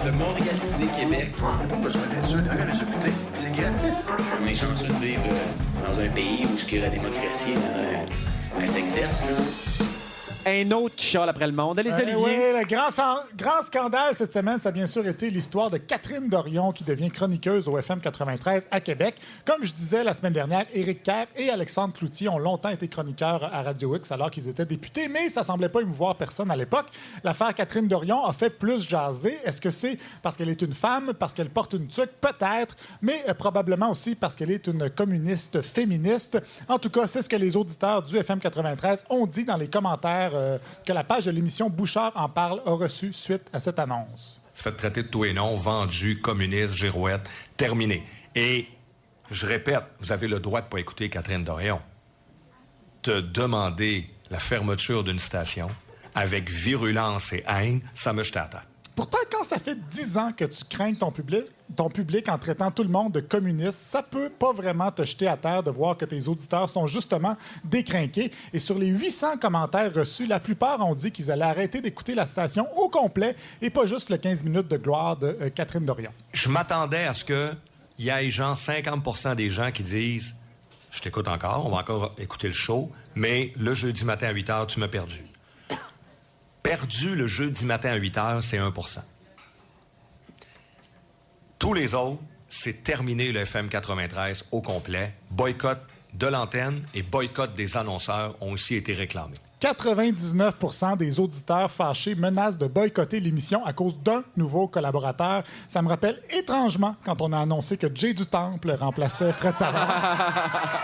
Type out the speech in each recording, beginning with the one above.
de montréaliser Québec. Pas besoin d'être sûr de rien les écouter. C'est gratis. On est chanceux de vivre dans un pays où la démocratie, elle s'exerce, là. Un autre qui chiale après le monde. Allez, Olivier. Oui, le grand scandale cette semaine, ça a bien sûr été l'histoire de Catherine Dorion qui devient chroniqueuse au FM 93 à Québec. Comme je disais la semaine dernière, Éric Kerr et Alexandre Cloutier ont longtemps été chroniqueurs à Radio X alors qu'ils étaient députés, mais ça semblait pas émouvoir personne à l'époque. L'affaire Catherine Dorion a fait plus jaser. Est-ce que c'est parce qu'elle est une femme, parce qu'elle porte une tuque? Peut-être, mais probablement aussi parce qu'elle est une communiste féministe. En tout cas, c'est ce que les auditeurs du FM 93 ont dit dans les commentaires que la page de l'émission Bouchard en parle a reçu suite à cette annonce. Se fait traiter de tous les noms, vendu, communiste, girouette, terminé. Et, je répète, vous avez le droit de ne pas écouter Catherine Dorion. Te demander la fermeture d'une station avec virulence et haine, ça me jette à la tête. Pourtant, quand ça fait 10 ans que tu crains ton public en traitant tout le monde de communiste, ça peut pas vraiment te jeter à terre de voir que tes auditeurs sont justement décrinqués. Et sur les 800 commentaires reçus, la plupart ont dit qu'ils allaient arrêter d'écouter la station au complet et pas juste le 15 minutes de gloire de Catherine Dorion. Je m'attendais à ce qu'il y ait 50% des gens qui disent « Je t'écoute encore, on va encore écouter le show, mais le jeudi matin à 8 h, tu m'as perdu. » Perdu le jeudi matin à 8 h, c'est 1%. Tous les autres, c'est terminé le FM 93 au complet. Boycott de l'antenne et boycott des annonceurs ont aussi été réclamés. 99% des auditeurs fâchés menacent de boycotter l'émission à cause d'un nouveau collaborateur. Ça me rappelle étrangement quand on a annoncé que Jay du Temple remplaçait Fred Savard.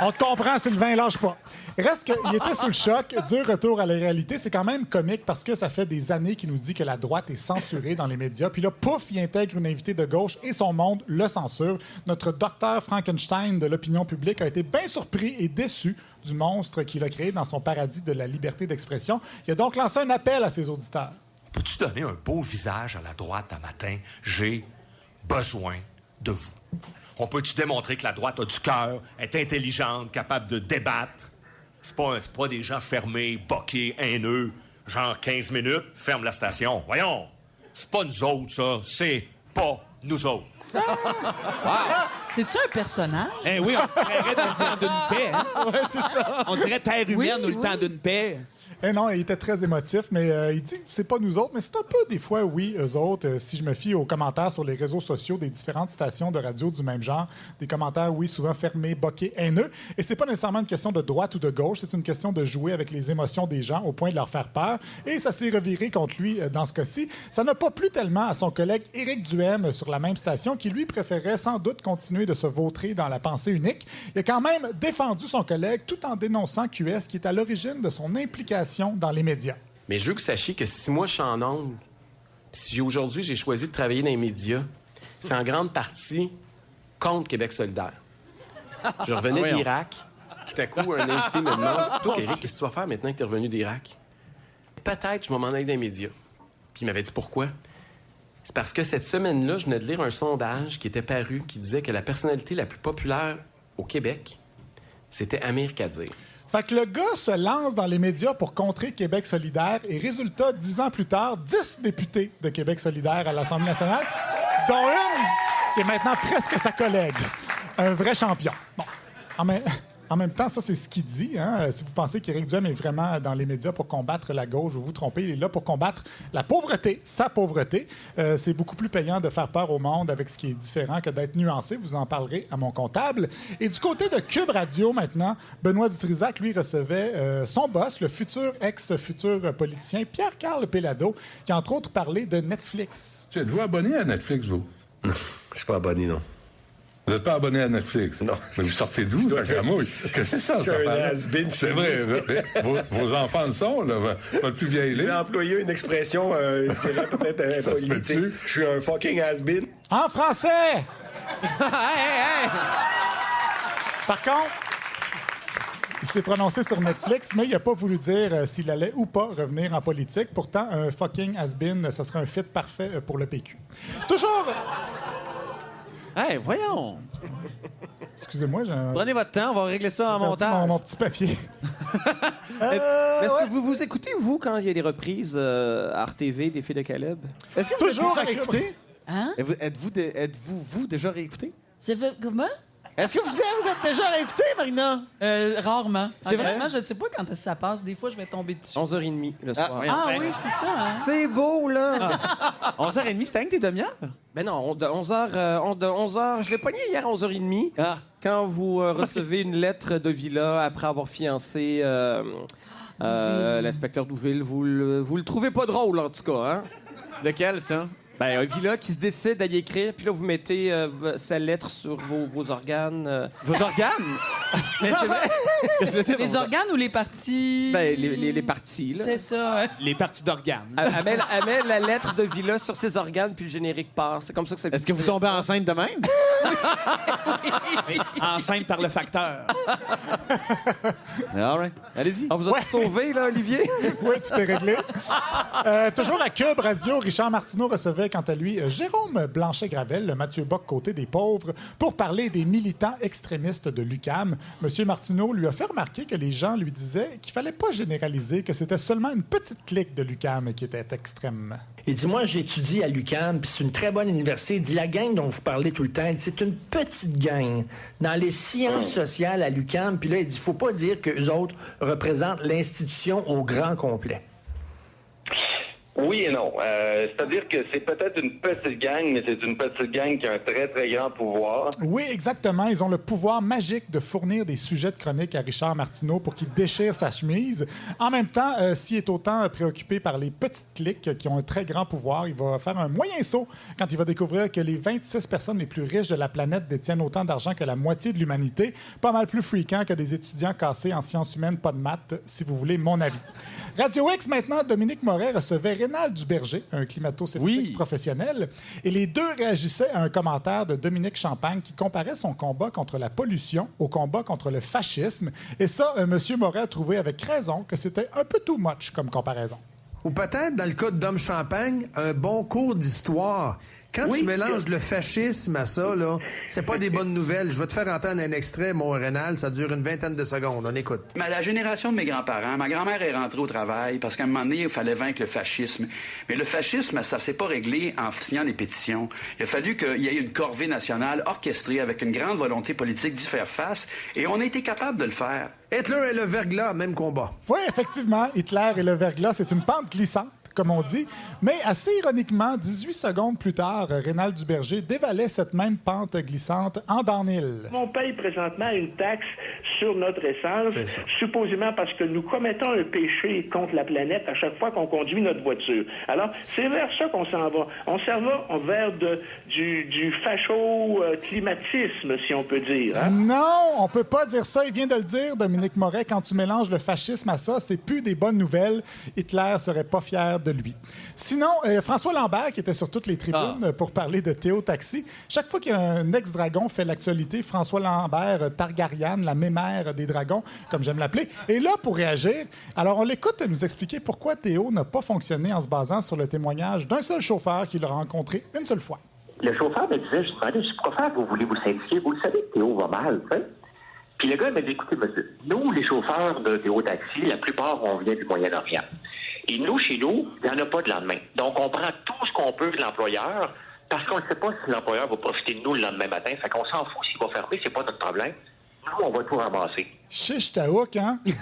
On te comprend, Sylvain, lâche pas. Reste qu'il était sous le choc. Dur retour à la réalité. C'est quand même comique parce que ça fait des années qu'il nous dit que la droite est censurée dans les médias. Puis là, pouf, il intègre une invitée de gauche et son monde le censure. Notre docteur Frankenstein de l'opinion publique a été bien surpris et déçu du monstre qu'il a créé dans son paradis de la liberté d'expression. Il a donc lancé un appel à ses auditeurs. Peux-tu donner un beau visage à la droite un matin? J'ai besoin de vous. On peut-tu démontrer que la droite a du cœur, est intelligente, capable de débattre? C'est pas des gens fermés, boqués, haineux. Genre 15 minutes, ferme la station. Voyons, c'est pas nous autres, ça. C'est pas nous autres. C'est-tu un personnage? Eh oui, on se créerait dans le temps d'une paix. Hein? Ouais, c'est ça. On dirait terre humaine ou le temps d'une paix. Eh non, il était très émotif, mais il dit que c'est pas nous autres, mais c'est un peu des fois, oui, eux autres. Si je me fie aux commentaires sur les réseaux sociaux des différentes stations de radio du même genre, des commentaires, oui, souvent fermés, boqués, haineux. Et c'est pas nécessairement une question de droite ou de gauche, c'est une question de jouer avec les émotions des gens au point de leur faire peur. Et ça s'est reviré contre lui dans ce cas-ci. Ça n'a pas plu tellement à son collègue Éric Duhem sur la même station, qui lui préférait sans doute continuer de se vautrer dans la pensée unique. Il a quand même défendu son collègue tout en dénonçant QS, qui est à l'origine de son implication dans les médias. Mais je veux que vous sachiez que si moi je suis en ondes, si aujourd'hui j'ai choisi de travailler dans les médias, c'est en grande partie contre Québec solidaire. Je revenais d'Irak, tout à coup un invité me demande « Toi, Éric, qu'est-ce que tu vas faire maintenant que tu es revenu d'Irak? » Peut-être je vais m'en aller dans les médias. Puis il m'avait dit « Pourquoi? » C'est parce que cette semaine-là, je venais de lire un sondage qui était paru qui disait que la personnalité la plus populaire au Québec, c'était Amir Kadir. Fait que le gars se lance dans les médias pour contrer Québec solidaire et résultat, 10 ans plus tard, 10 députés de Québec solidaire à l'Assemblée nationale, dont une qui est maintenant presque sa collègue. Un vrai champion. Bon, en même temps, ça, c'est ce qu'il dit. Hein? Si vous pensez qu'Éric Duhem est vraiment dans les médias pour combattre la gauche, vous vous trompez. Il est là pour combattre la pauvreté, sa pauvreté. C'est beaucoup plus payant de faire peur au monde avec ce qui est différent que d'être nuancé. Vous en parlerez à mon comptable. Et du côté de Cube Radio, maintenant, Benoît Dutrisac, lui, recevait son boss, le ex-futur politicien Pierre-Carl Péladeau, qui, entre autres, parlait de Netflix. Êtes-vous abonné à Netflix, vous? Non, je suis pas abonné, non. Vous n'êtes pas abonné à Netflix? Non. Mais vous sortez d'où, Sacramouche? Qu'est-ce que c'est ça? Je suis un has-been. C'est vrai. Vos enfants le sont, là. Votre plus vieille Je vais employer une expression, c'est là peut-être Ça se politique. peut-tu? Je suis un fucking has-been. En français! Par contre, il s'est prononcé sur Netflix, mais il n'a pas voulu dire s'il allait ou pas revenir en politique. Pourtant, un fucking has-been, ça serait un fit parfait pour le PQ. Toujours... Hey, voyons. Excusez-moi, j'ai un... Prenez votre temps, on va régler ça en montage. Mon petit papier. Est-ce ouais. que vous vous écoutez, vous, quand il y a des reprises à RTV des Filles de Caleb? Est-ce que vous Toujours êtes déjà à Cube. réécouté? Hein? Êtes-vous déjà réécouté? Ça fait comment? Est-ce que vous êtes déjà réécouté, Marina? Rarement. C'est vrai? Honnêtement, je ne sais pas quand ça passe. Des fois, je vais tomber dessus. 11h30 le soir. voyons. Ah oui, c'est ça. Hein? C'est beau, là! 11h30, c'était un que tes demi-heures? Ben non, de 11h, je l'ai pogné hier à 11h30. Ah. Quand vous recevez une lettre de Villa après avoir fiancé l'inspecteur Douville, vous le trouvez pas drôle, en tout cas, hein? Lequel, ça? Ben, un Villa qui se décide d'aller écrire, puis là, vous mettez sa lettre sur vos organes. Vos organes? Mais c'est vrai! Qu'est-ce que c'était, Les vos organes ou les parties? Ben, les parties, là. C'est ça. Les parties d'organes. Elle met la lettre de Villa sur ses organes, puis le générique part. C'est comme ça que ça... Est-ce que vous tombez enceinte de même? Enceinte par le facteur. All right. Allez-y. On vous a sauvé, là, Olivier? Oui, tout est réglé. Toujours à Cube Radio, Richard Martineau recevait, quant à lui, Jérôme Blanchet-Gravel, le Mathieu Bock côté des pauvres, pour parler des militants extrémistes de l'UQAM. Monsieur Martineau lui a fait remarquer que les gens lui disaient qu'il fallait pas généraliser, que c'était seulement une petite clique de l'UQAM qui était extrême. Il dit, moi, j'étudie à l'UQAM, puis c'est une très bonne université. Il dit, la gang dont vous parlez tout le temps, il dit, c'est une petite gang dans les sciences sociales à l'UQAM. Puis là, il dit, faut pas dire qu'eux autres représentent l'institution au grand complet. Oui et non. C'est-à-dire que c'est peut-être une petite gang, mais c'est une petite gang qui a un très, très grand pouvoir. Oui, exactement. Ils ont le pouvoir magique de fournir des sujets de chronique à Richard Martineau pour qu'il déchire sa chemise. En même temps, s'il est autant préoccupé par les petites cliques qui ont un très grand pouvoir, il va faire un moyen saut quand il va découvrir que les 26 personnes les plus riches de la planète détiennent autant d'argent que la moitié de l'humanité. Pas mal plus fréquent que des étudiants cassés en sciences humaines, pas de maths, si vous voulez mon avis. Radio X, maintenant, Dominique Moret recevait Rénal Duberger, un climato-sceptique professionnel, et les deux réagissaient à un commentaire de Dominique Champagne qui comparait son combat contre la pollution au combat contre le fascisme. Et ça, M. Moret a trouvé avec raison que c'était un peu too much comme comparaison. Ou peut-être, dans le cas de Dom Champagne, un bon cours d'histoire. Quand tu mélanges le fascisme à ça, là, c'est pas des bonnes nouvelles. Je vais te faire entendre un extrait, mon Rénal, ça dure une vingtaine de secondes. On écoute. Mais à la génération de mes grands-parents, ma grand-mère est rentrée au travail parce qu'à un moment donné, il fallait vaincre le fascisme. Mais le fascisme, ça s'est pas réglé en signant des pétitions. Il a fallu qu'il y ait une corvée nationale orchestrée avec une grande volonté politique d'y faire face, et on a été capable de le faire. Hitler et le verglas, même combat. Oui, effectivement, Hitler et le verglas, c'est une pente glissante, comme on dit. Mais assez ironiquement, 18 secondes plus tard, Rénal Duberger dévalait cette même pente glissante en downhill. On paye présentement une taxe sur notre essence, supposément parce que nous commettons un péché contre la planète à chaque fois qu'on conduit notre voiture. Alors, c'est vers ça qu'on s'en va. On s'en va vers du facho-climatisme, si on peut dire. Hein? Non, on peut pas dire ça. Il vient de le dire, Dominique Moret. Quand tu mélanges le fascisme à ça, c'est plus des bonnes nouvelles. Hitler serait pas fier de lui. Sinon, François Lambert, qui était sur toutes les tribunes pour parler de Théo Taxi, chaque fois qu'un ex-dragon fait l'actualité, François Lambert Targaryen, la mémère des dragons, comme j'aime l'appeler, est là pour réagir. Alors, on l'écoute nous expliquer pourquoi Théo n'a pas fonctionné en se basant sur le témoignage d'un seul chauffeur qu'il a rencontré une seule fois. Le chauffeur me disait, je pourquoi faire vous voulez vous syndiquer? Vous le savez que Théo va mal, tu sais? Puis le gars m'a dit, écoutez, monsieur, nous, les chauffeurs de Théo Taxi, la plupart, on vient du Moyen-Orient. Et nous, chez nous, il n'y en a pas de lendemain. Donc, on prend tout ce qu'on peut de l'employeur parce qu'on ne sait pas si l'employeur va profiter de nous le lendemain matin. Fait qu'on s'en fout s'il va fermer, c'est pas notre problème. Nous, on va tout ramasser. Chiche taouk, hein? Théo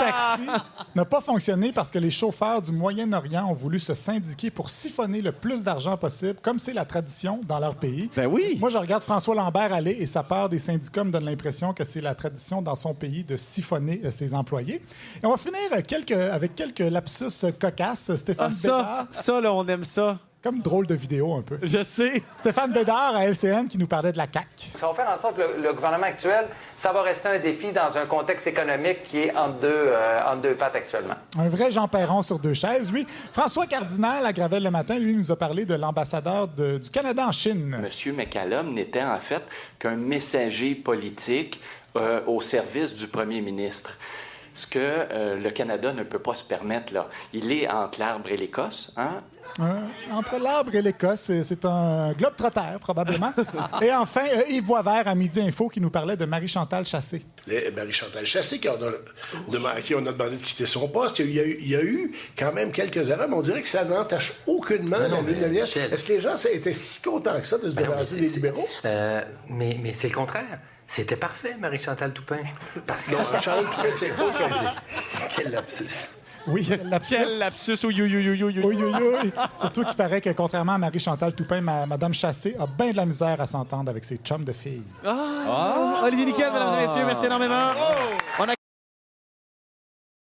Taxi n'a pas fonctionné parce que les chauffeurs du Moyen-Orient ont voulu se syndiquer pour siphonner le plus d'argent possible, comme c'est la tradition dans leur pays. Ben oui! Moi, je regarde François Lambert aller et sa peur des syndicats me donne l'impression que c'est la tradition dans son pays de siphonner ses employés. Et on va finir avec quelques lapsus cocasses. Stéphane Bédard. Ça, là, on aime ça. Comme drôle de vidéo, un peu. Je sais. Stéphane Bédard à LCN qui nous parlait de la CAQ. Ça va faire en sorte que le gouvernement actuel, ça va rester un défi dans un contexte économique qui est entre deux pattes actuellement. Un vrai Jean Perron sur deux chaises, lui. François Cardinal, à Gravel le matin, lui, nous a parlé de l'ambassadeur du Canada en Chine. M. McCallum n'était en fait qu'un messager politique au service du premier ministre. ce que le Canada ne peut pas se permettre, là. Il est entre l'arbre et l'Écosse, hein? Entre l'arbre et l'Écosse, c'est un globe-trotteur, probablement. Et enfin, Yves Boisvert à Midi Info qui nous parlait de Marie-Chantal Chassé. Marie-Chantal Chassé, à qui on a demandé de quitter son poste. Il y a eu quand même quelques erreurs, mais on dirait que ça n'entache aucunement la lune de miel. Est-ce que les gens étaient si contents que ça de se débarrasser des libéraux? Mais c'est le contraire. C'était parfait, Marie-Chantal Toupin. Parce que Marie-Chantal Toupin, c'est autre chose. Quel lapsus. Oui, lapsus. Quel lapsus, oui. Surtout qu'il paraît que, contrairement à Marie-Chantal Toupin, Madame Chassé a bien de la misère à s'entendre avec ses chums de filles. Olivier Niquette, mesdames et messieurs, merci énormément. On a